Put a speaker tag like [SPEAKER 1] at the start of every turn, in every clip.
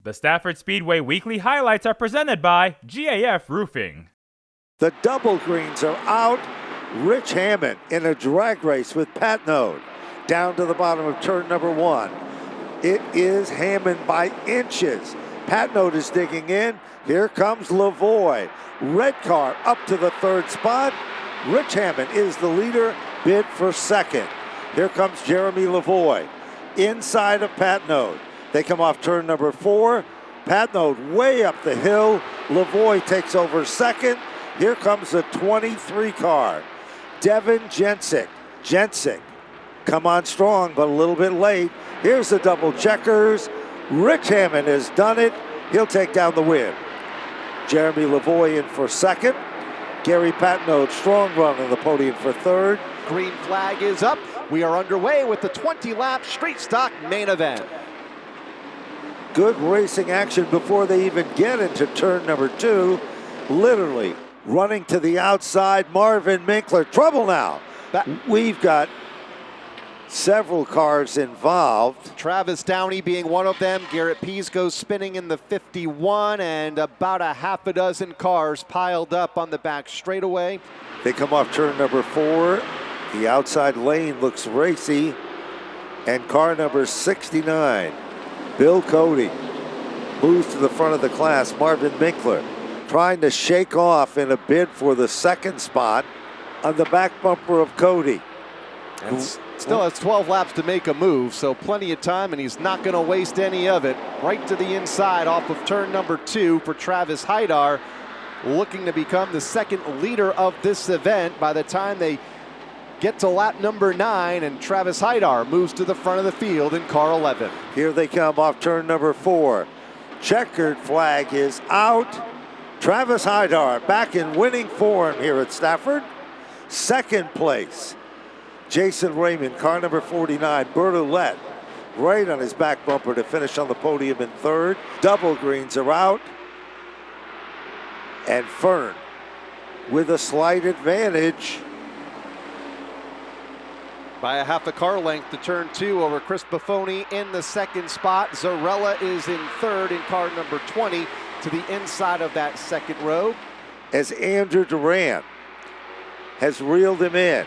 [SPEAKER 1] The Stafford Speedway weekly highlights are presented by GAF Roofing.
[SPEAKER 2] The double greens are out. Rich Hammond in a drag race with Pat Node down to the bottom of turn number one. It is Hammond by inches. Pat Node is digging in. Here comes Lavoie. Red car up to the third spot. Rich Hammond is the leader, bid for second. Here comes Jeremy Lavoie inside of Pat Node. They come off turn number four. Pat Node way up the hill. Lavoie takes over second. Here comes the 23 car. Devin Jensick. Jensick come on strong, but a little bit late. Here's the double checkers. Rich Hammond has done it. He'll take down the win. Jeremy Lavoie in for second. Gary Pat Node, strong run on the podium for third.
[SPEAKER 3] Green flag is up. We are underway with the 20-lap straight stock main event.
[SPEAKER 2] Good racing action before they even get into turn number two. Literally running to the outside, Marvin Minkler. Trouble now. We've got several cars involved.
[SPEAKER 3] Travis Downey being one of them. Garrett Pease goes spinning in the 51, and about a half a dozen cars piled up on the back straightaway.
[SPEAKER 2] They come off turn number four. The outside lane looks racy. And car number 69, Bill Cody, moves to the front of the class. Marvin Minkler trying to shake off in a bid for the second spot on the back bumper of Cody.
[SPEAKER 3] And still has 12 laps to make a move, so plenty of time, and he's not going to waste any of it. Right to the inside off of turn number two for Travis Haidar, looking to become the second leader of this event by the time they get to lap number 9, and Travis Haidar moves to the front of the field in car 11.
[SPEAKER 2] Here they come off turn number four. Checkered flag is out. Travis Haidar back in winning form here at Stafford. Second place, Jason Raymond, car number 49, Bertolette, right on his back bumper to finish on the podium in third. Double greens are out. And Fern with a slight advantage.
[SPEAKER 3] By a half a car length to turn two over Chris Buffoni in the second spot. Zarella is in third in car number 20 to the inside of that second row.
[SPEAKER 2] As Andrew Durant has reeled him in.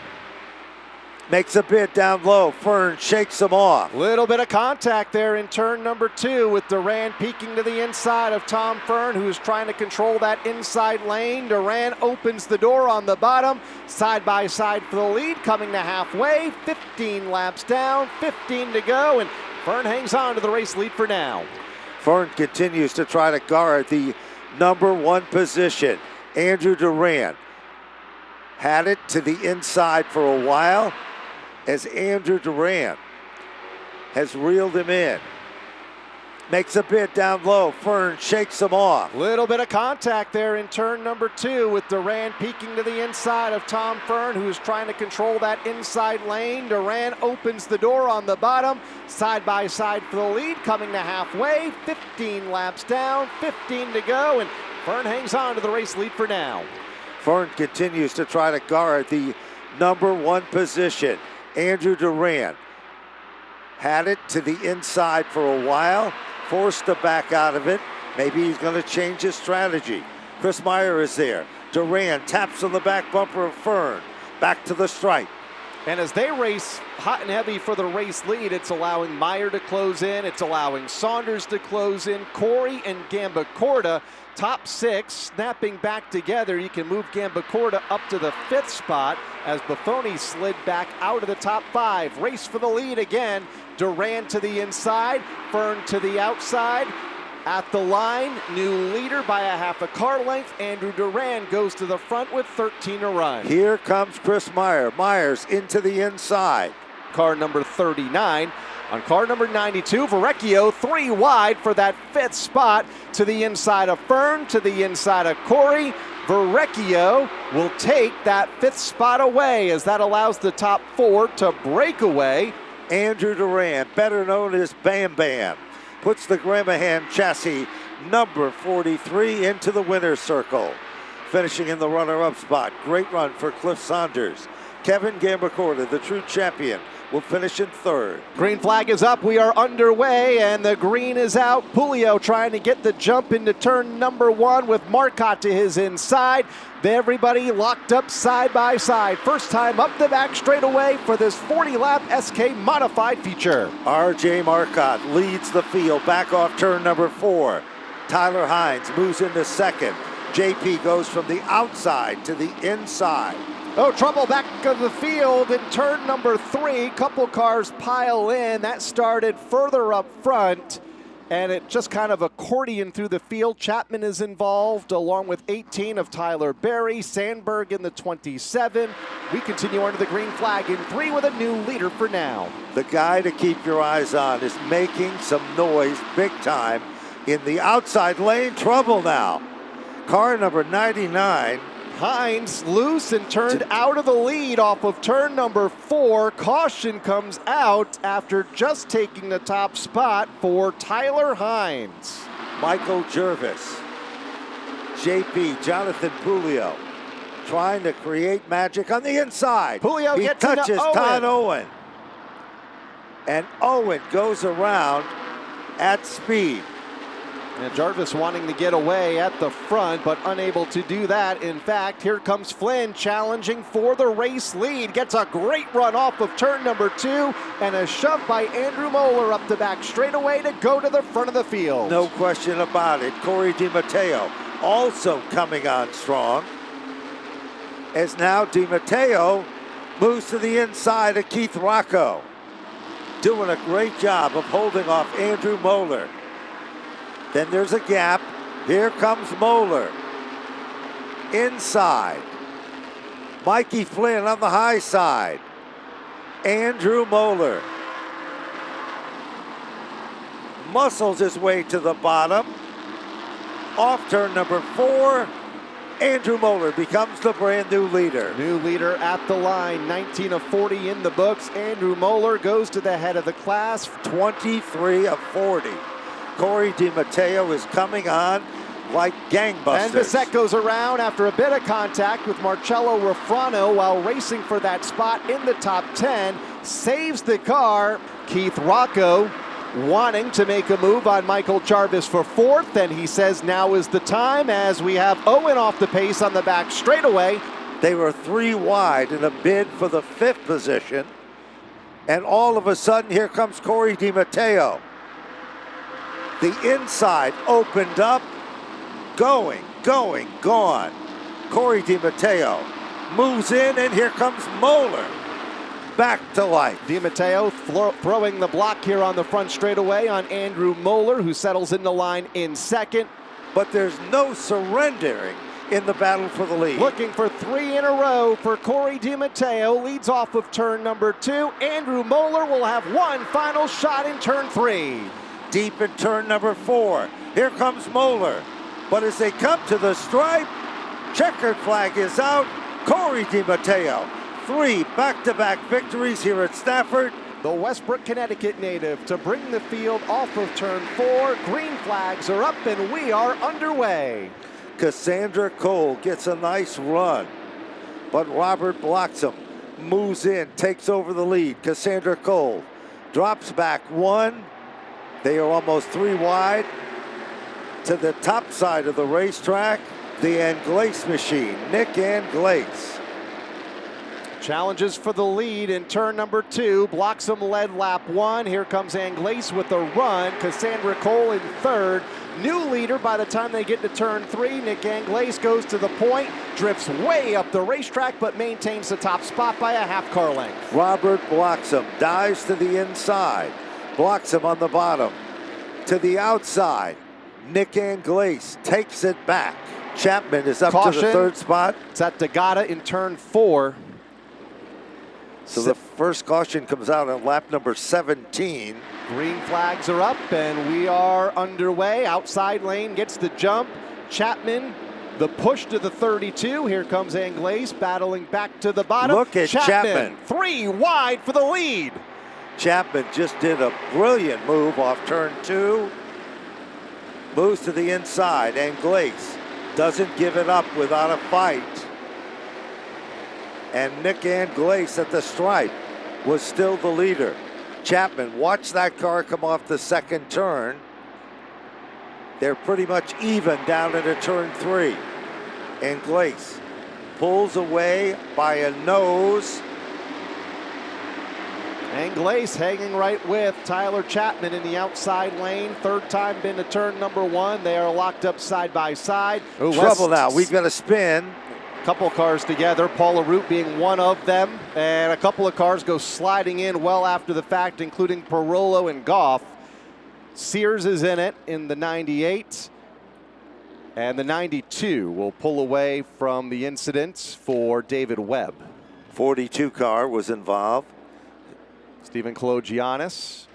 [SPEAKER 2] Makes a bid down low. Fern shakes him off.
[SPEAKER 3] Little bit of contact there in turn number two with Duran peeking to the inside of Tom Fern, who's trying to control that inside lane. Duran opens the door on the bottom. Side by side for the lead, coming to halfway. 15 laps down, 15 to go, and Fern hangs on to the race lead for now.
[SPEAKER 2] Fern continues to try to guard the number one position. Andrew Duran had it to the inside for a while, as Andrew Duran has reeled him in. Makes a bid down low. Fern shakes him off.
[SPEAKER 3] Little bit of contact there in turn number two with Duran peeking to the inside of Tom Fern, who's trying to control that inside lane. Duran opens the door on the bottom. Side by side for the lead, coming to halfway. 15 laps down, 15 to go, and Fern hangs on to the race lead for now.
[SPEAKER 2] Fern continues to try to guard the number one position. Andrew Duran had it to the inside for a while, forced to back out of it. Maybe he's going to change his strategy. Chris Meyer is there. Duran taps on the back bumper of Fern. Back to the stripe.
[SPEAKER 3] And as they race hot and heavy for the race lead, it's allowing Meyer to close in. It's allowing Saunders to close in. Corey and Gambacorta, top six, snapping back together. You can move Gambacorta up to the fifth spot as Buffoni slid back out of the top five. Race for the lead again. Duran to the inside, Fern to the outside. At the line, new leader by a half a car length. Andrew Duran goes to the front with 13 to run.
[SPEAKER 2] Here comes Chris Meyer. Myers into the inside.
[SPEAKER 3] Car number 39. On car number 92, Verrecchio, three wide for that fifth spot to the inside of Fern, to the inside of Corey. Verrecchio will take that fifth spot away as that allows the top four to break away.
[SPEAKER 2] Andrew Duran, better known as Bam Bam, puts the Gramahan chassis number 43 into the winner's circle. Finishing in the runner-up spot. Great run for Cliff Saunders. Kevin Gambacorta, the true champion, will finish in third.
[SPEAKER 3] Green flag is up. We are underway, and the green is out. Pulio trying to get the jump into turn number 1 with Marcotte to his inside. Everybody locked up side by side. First time up the back straightaway for this 40-lap SK modified feature.
[SPEAKER 2] R.J. Marcotte leads the field back off turn number 4. Tyler Hines moves into second. JP goes from the outside to the inside.
[SPEAKER 3] Oh, trouble back of the field in turn number 3. Couple cars pile in. That started further up front, and it just kind of accordion through the field. Chapman is involved, along with 18 of Tyler Berry. Sandberg in the 27. We continue under the green flag in 3 with a new leader for now.
[SPEAKER 2] The guy to keep your eyes on is making some noise big time in the outside lane. Trouble now. Car number 99.
[SPEAKER 3] Hines loose and turned out of the lead off of turn number 4. Caution comes out after just taking the top spot for Tyler Hines.
[SPEAKER 2] Michael Jervis, JP, Jonathan Pulio, trying to create magic on the inside.
[SPEAKER 3] Pulio
[SPEAKER 2] he
[SPEAKER 3] gets
[SPEAKER 2] touches
[SPEAKER 3] into Owen.
[SPEAKER 2] Todd Owen. And Owen goes around at speed.
[SPEAKER 3] And Jarvis wanting to get away at the front, but unable to do that. In fact, here comes Flynn challenging for the race lead. Gets a great run off of turn number 2, and a shove by Andrew Moeller up the back straightaway to go to the front of the field.
[SPEAKER 2] No question about it. Corey DiMatteo also coming on strong. As now DiMatteo moves to the inside of Keith Rocco. Doing a great job of holding off Andrew Moeller. Then there's a gap. Here comes Moeller. Inside. Mikey Flynn on the high side. Andrew Moeller muscles his way to the bottom. Off turn number 4. Andrew Moeller becomes the brand new leader.
[SPEAKER 3] New leader at the line, 19 of 40 in the books. Andrew Moeller goes to the head of the class.
[SPEAKER 2] 23 of 40. Corey DiMatteo is coming on like gangbusters.
[SPEAKER 3] And Bissett goes around after a bit of contact with Marcello Refrano while racing for that spot in the top 10. Saves the car. Keith Rocco wanting to make a move on Michael Jarvis for 4th, and he says now is the time as we have Owen off the pace on the back straightaway.
[SPEAKER 2] They were 3 wide in a bid for the 5th position. And all of a sudden, here comes Corey DiMatteo. The inside opened up, gone. Corey DiMatteo moves in, and here comes Moeller back to life.
[SPEAKER 3] DiMatteo throwing the block here on the front straightaway on Andrew Moeller, who settles in the line in second.
[SPEAKER 2] But there's no surrendering in the battle for the lead.
[SPEAKER 3] Looking for 3 in a row for Corey DiMatteo. Leads off of turn number 2. Andrew Moeller will have one final shot in turn 3.
[SPEAKER 2] Deep in turn number 4. Here comes Moeller. But as they come to the stripe, checkered flag is out. Corey DiMatteo, 3 back-to-back victories here at Stafford.
[SPEAKER 3] The Westbrook, Connecticut native to bring the field off of turn 4. Green flags are up and we are underway.
[SPEAKER 2] Cassandra Cole gets a nice run, but Robert Bloxham moves in, takes over the lead. Cassandra Cole drops back 1. They are almost 3 wide. To the top side of the racetrack, the Anglace machine, Nick Anglace.
[SPEAKER 3] Challenges for the lead in turn number 2. Bloxham led lap 1. Here comes Anglace with a run. Cassandra Cole in 3rd. New leader by the time they get to turn 3. Nick Anglace goes to the point, drifts way up the racetrack, but maintains the top spot by a half car length.
[SPEAKER 2] Robert Bloxham dives to the inside. Bloxham on the bottom. To the outside, Nick Anglace takes it back. Chapman is up
[SPEAKER 3] Caution.
[SPEAKER 2] to the 3rd spot.
[SPEAKER 3] It's at Degata in turn 4.
[SPEAKER 2] So the first caution comes out on lap number 17.
[SPEAKER 3] Green flags are up and we are underway. Outside lane gets the jump. Chapman, the push to the 32. Here comes Anglace battling back to the bottom.
[SPEAKER 2] Look at Chapman.
[SPEAKER 3] 3 wide for the lead.
[SPEAKER 2] Chapman just did a brilliant move off turn 2. Moves to the inside. Anglace doesn't give it up without a fight. And Nick Anglace at the stripe was still the leader. Chapman, watch that car come off the second turn. They're pretty much even down into turn 3. Anglace pulls away by a nose.
[SPEAKER 3] Anglace hanging right with Tyler Chapman in the outside lane. Third time been to turn number 1. They are locked up side by side.
[SPEAKER 2] Trouble now. We've got a spin.
[SPEAKER 3] Couple cars together, Paul LaRoute being one of them, and a couple of cars go sliding in well after the fact, including Parolo and Goff. Sears is in it in the 98, and the 92 will pull away from the incident for David Webb.
[SPEAKER 2] 42 car was involved.
[SPEAKER 3] Stephen Kologiannis.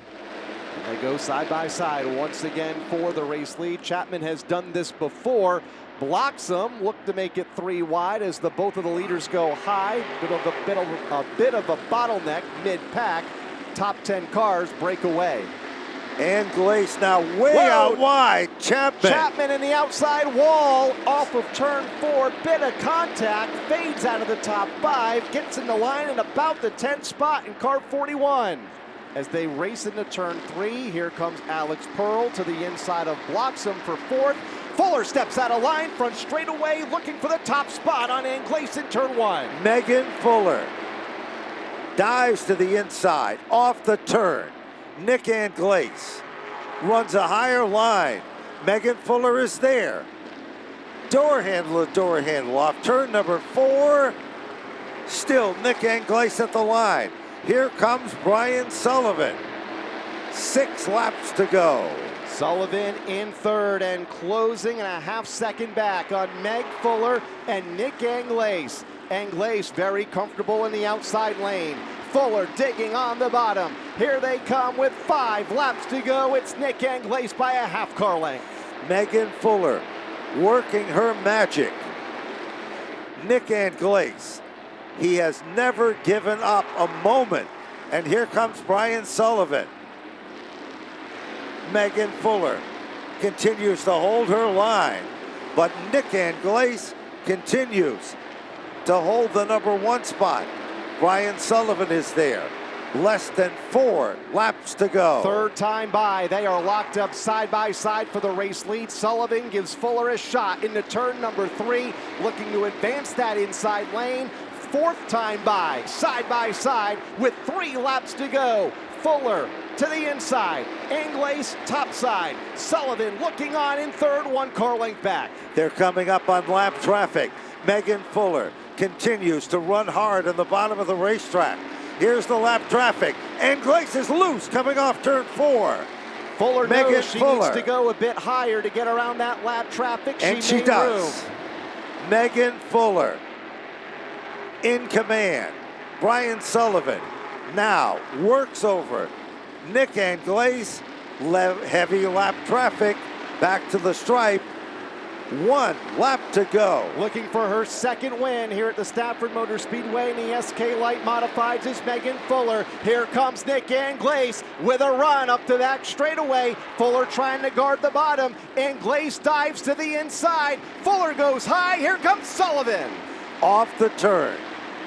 [SPEAKER 3] They go side by side once again for the race lead. Chapman has done this before. Blocks them, look to make it 3 wide as both of the leaders go high. A bit of a bottleneck mid-pack. Top 10 cars break away.
[SPEAKER 2] Anglace now way out wide.
[SPEAKER 3] Chapman in the outside wall off of turn 4. Bit of contact, fades out of the top 5, gets in the line in about the 10th spot in car 41. As they race into turn 3, here comes Alex Pearl to the inside of Bloxham for 4th. Fuller steps out of line, front straightaway, looking for the top spot on Anglace in turn 1.
[SPEAKER 2] Megan Fuller dives to the inside, off the turn. Nick Anglace runs a higher line. Megan Fuller is there. Door handle off turn number 4. Still Nick Anglace at the line. Here comes Brian Sullivan. 6 laps to go.
[SPEAKER 3] Sullivan in third and closing and a half-second back on Meg Fuller and Nick Anglace. Anglace very comfortable in the outside lane. Fuller digging on the bottom. Here they come with 5 laps to go. It's Nick Anglace by a half car length.
[SPEAKER 2] Megan Fuller working her magic. Nick Anglace, he has never given up a moment. And here comes Brian Sullivan. Megan Fuller continues to hold her line, but Nick Anglace continues to hold the number 1 spot. Brian Sullivan is there. Less than 4 laps to go.
[SPEAKER 3] Third time by. They are locked up side by side for the race lead. Sullivan gives Fuller a shot into turn number 3, looking to advance that inside lane. Fourth time by side with 3 laps to go. Fuller to the inside. Anglace topside. Sullivan looking on in third, 1 car length back.
[SPEAKER 2] They're coming up on lap traffic. Megan Fuller continues to run hard on the bottom of the racetrack. Here's the lap traffic. Anglace is loose coming off turn 4.
[SPEAKER 3] Fuller
[SPEAKER 2] Megan
[SPEAKER 3] knows she needs to go a bit higher to get around that lap traffic.
[SPEAKER 2] And she does.
[SPEAKER 3] Room.
[SPEAKER 2] Megan Fuller in command. Brian Sullivan now works over Nick Anglace. Heavy lap traffic back to the stripe. 1 lap to go.
[SPEAKER 3] Looking for her second win here at the Stafford Motor Speedway in the SK Light Modifieds is Megan Fuller. Here comes Nick Anglace with a run up to that straightaway. Fuller trying to guard the bottom. Anglace dives to the inside. Fuller goes high. Here comes Sullivan.
[SPEAKER 2] Off the turn.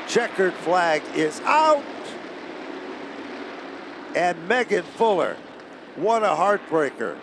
[SPEAKER 2] Checkered flag is out. And Megan Fuller, what a heartbreaker.